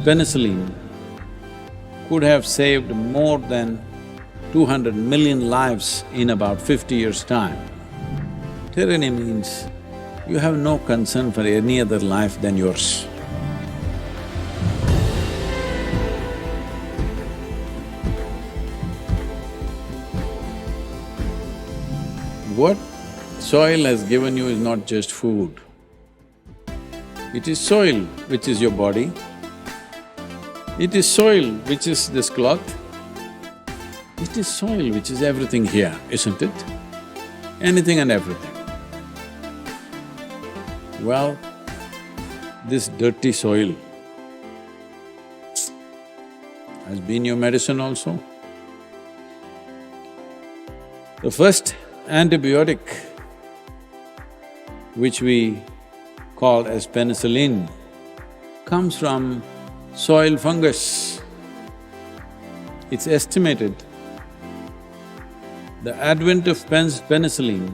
penicillin could have saved more than 200 million lives in about 50 years' time. Tyranny means you have no concern for any other life than yours. What soil has given you is not just food. It is soil which is your body. It is soil which is this cloth. It is soil which is everything here, isn't it? Anything and everything. Well, this dirty soil has been your medicine also. The first antibiotic which we call as penicillin comes from soil fungus. It's estimated the advent of penicillin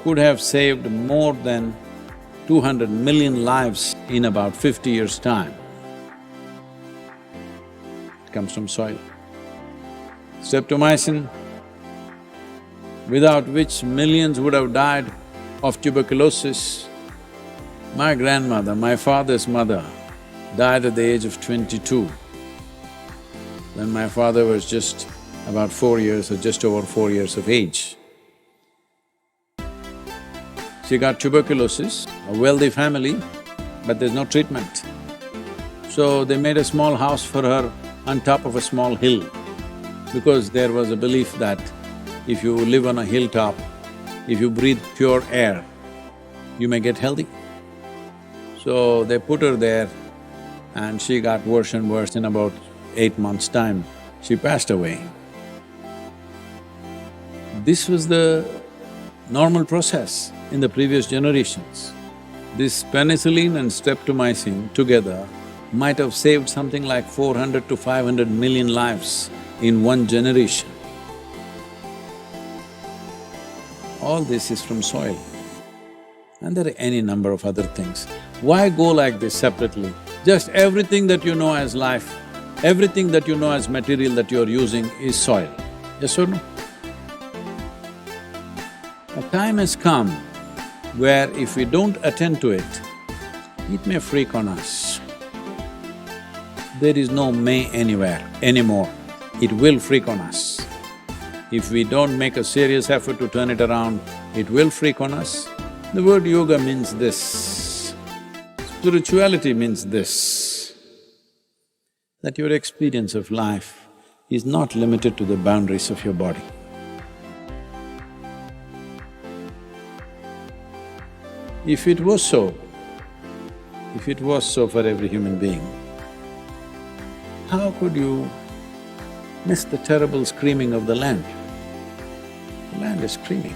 could have saved more than 200 million lives in about 50 years' time. It comes from soil. Streptomycin, without which millions would have died of tuberculosis. My grandmother, my father's mother, died at the age of 22, when my father was just about 4 years or just over 4 years of age. She got tuberculosis, a wealthy family, but there's no treatment. So they made a small house for her on top of a small hill, because there was a belief that if you live on a hilltop, if you breathe pure air, you may get healthy. So they put her there and she got worse and worse. In about 8 months' time, she passed away. This was the normal process in the previous generations. This penicillin and streptomycin together might have saved something like 400 to 500 million lives in one generation. All this is from soil. And there are any number of other things. Why go like this separately? Just everything that you know as life, everything that you know as material that you're using is soil. Yes or no? A time has come where if we don't attend to it, it may freak on us. There is no may anywhere anymore. It will freak on us. If we don't make a serious effort to turn it around, it will freak on us. The word yoga means this, spirituality means this, that your experience of life is not limited to the boundaries of your body. If it was so for every human being, how could you miss the terrible screaming of the land? The land is screaming.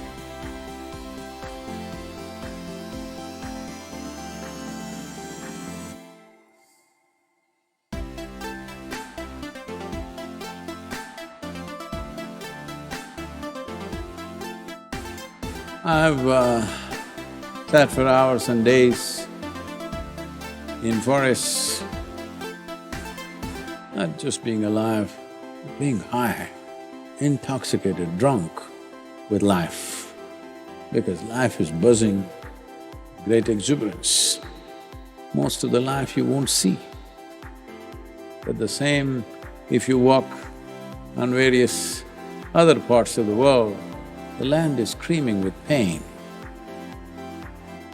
I've sat for hours and days in forests, not just being alive, being high, intoxicated, drunk with life, because life is buzzing, great exuberance. Most of the life you won't see. But the same, if you walk on various other parts of the world, the land is screaming with pain.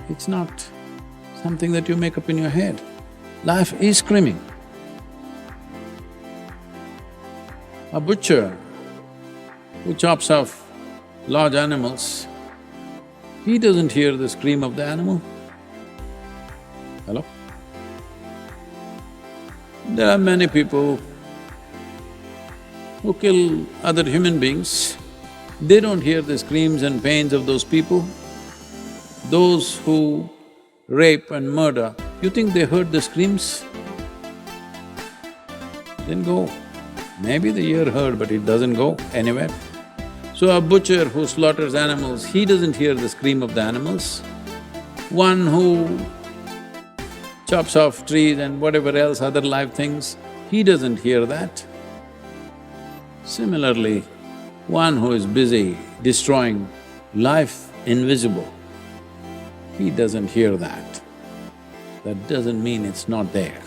It's not something that you make up in your head. Life is screaming. A butcher who chops off large animals, he doesn't hear the scream of the animal. Hello? There are many people who kill other human beings. They don't hear the screams and pains of those people. Those who rape and murder, you think they heard the screams? Didn't go. Maybe the ear heard, but it doesn't go anywhere. So a butcher who slaughters animals, he doesn't hear the scream of the animals. One who chops off trees and whatever else, other live things, he doesn't hear that. Similarly, one who is busy destroying life invisible, he doesn't hear that. That doesn't mean it's not there.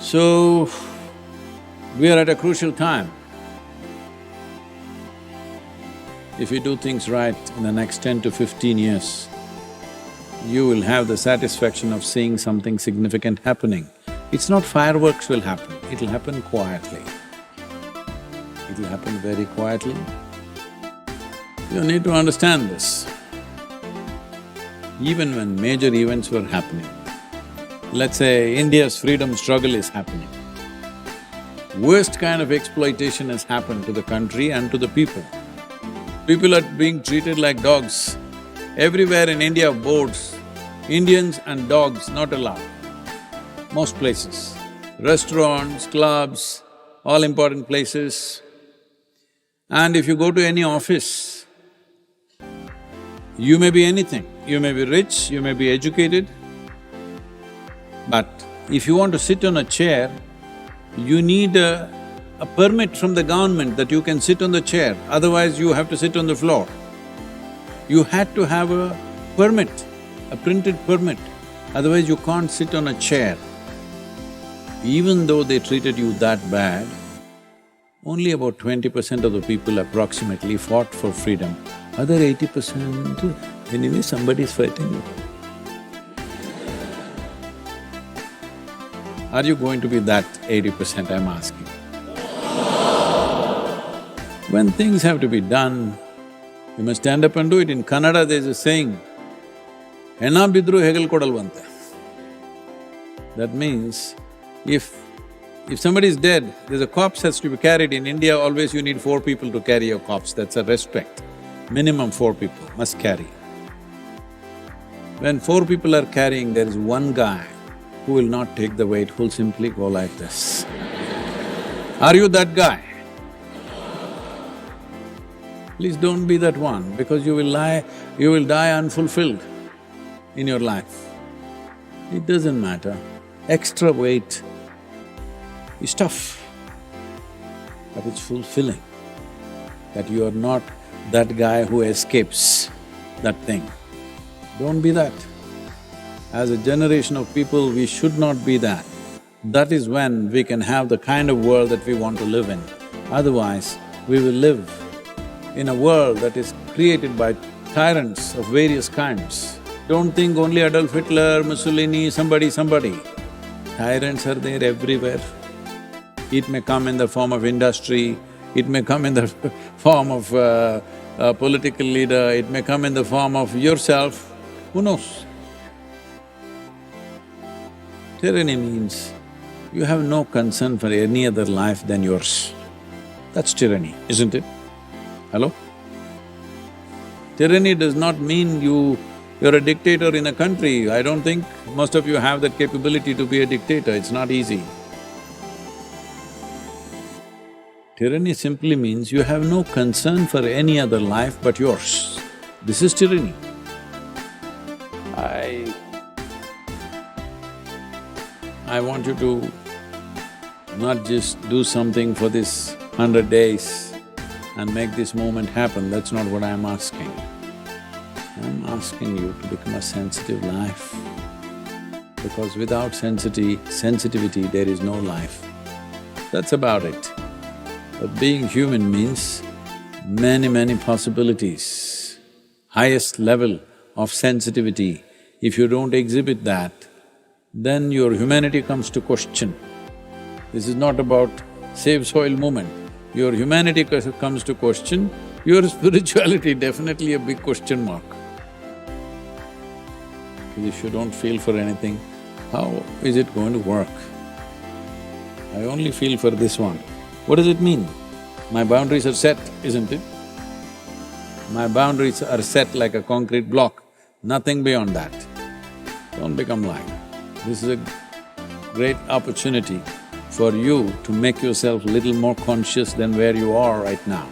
So, we are at a crucial time. If you do things right in the next 10 to 15 years, you will have the satisfaction of seeing something significant happening. It's not fireworks will happen, it'll happen quietly. It'll happen very quietly. You need to understand this. Even when major events were happening, let's say India's freedom struggle is happening, worst kind of exploitation has happened to the country and to the people. People are being treated like dogs. Everywhere in India, boards, Indians and dogs not allowed, most places. Restaurants, clubs, all important places. And if you go to any office, you may be anything. You may be rich, you may be educated, but if you want to sit on a chair, you need a permit from the government that you can sit on the chair, otherwise you have to sit on the floor. You had to have a permit, a printed permit, otherwise you can't sit on a chair. Even though they treated you that bad, only about 20% of the people approximately fought for freedom. Other 80%, anyway somebody is fighting you. Are you going to be that 80%, I'm asking? When things have to be done, you must stand up and do it. In Kannada there's a saying, "Hena bidru hegel kodalvante." That means, if somebody is dead, there's a corpse has to be carried. In India, always you need 4 people to carry your corpse, that's a respect. Minimum 4 people must carry. When 4 people are carrying, there is one guy who will not take the weight, who'll simply go like this. Are you that guy? Please don't be that one, because you will die unfulfilled in your life. It doesn't matter. Extra weight is tough, but it's fulfilling, that you are not that guy who escapes that thing. Don't be that. As a generation of people, we should not be that. That is when we can have the kind of world that we want to live in. Otherwise, we will live in a world that is created by tyrants of various kinds. Don't think only Adolf Hitler, Mussolini, somebody. Tyrants are there everywhere. It may come in the form of industry, it may come in the form of a political leader, it may come in the form of yourself, who knows? Tyranny means you have no concern for any other life than yours. That's tyranny, isn't it? Hello? Tyranny does not mean you're a dictator in a country. I don't think most of you have that capability to be a dictator, it's not easy. Tyranny simply means you have no concern for any other life but yours. This is tyranny. I want you to not just do something for this 100 days and make this moment happen, that's not what I'm asking. I'm asking you to become a sensitive life, because without sensitivity, there is no life. That's about it. But being human means many possibilities. Highest level of sensitivity, if you don't exhibit that, then your humanity comes to question. This is not about save soil movement. Your humanity comes to question, your spirituality definitely a big question mark. Because if you don't feel for anything, how is it going to work? I only feel for this one. What does it mean? My boundaries are set, isn't it? My boundaries are set like a concrete block, nothing beyond that. Don't become like that. This is a great opportunity for you to make yourself little more conscious than where you are right now.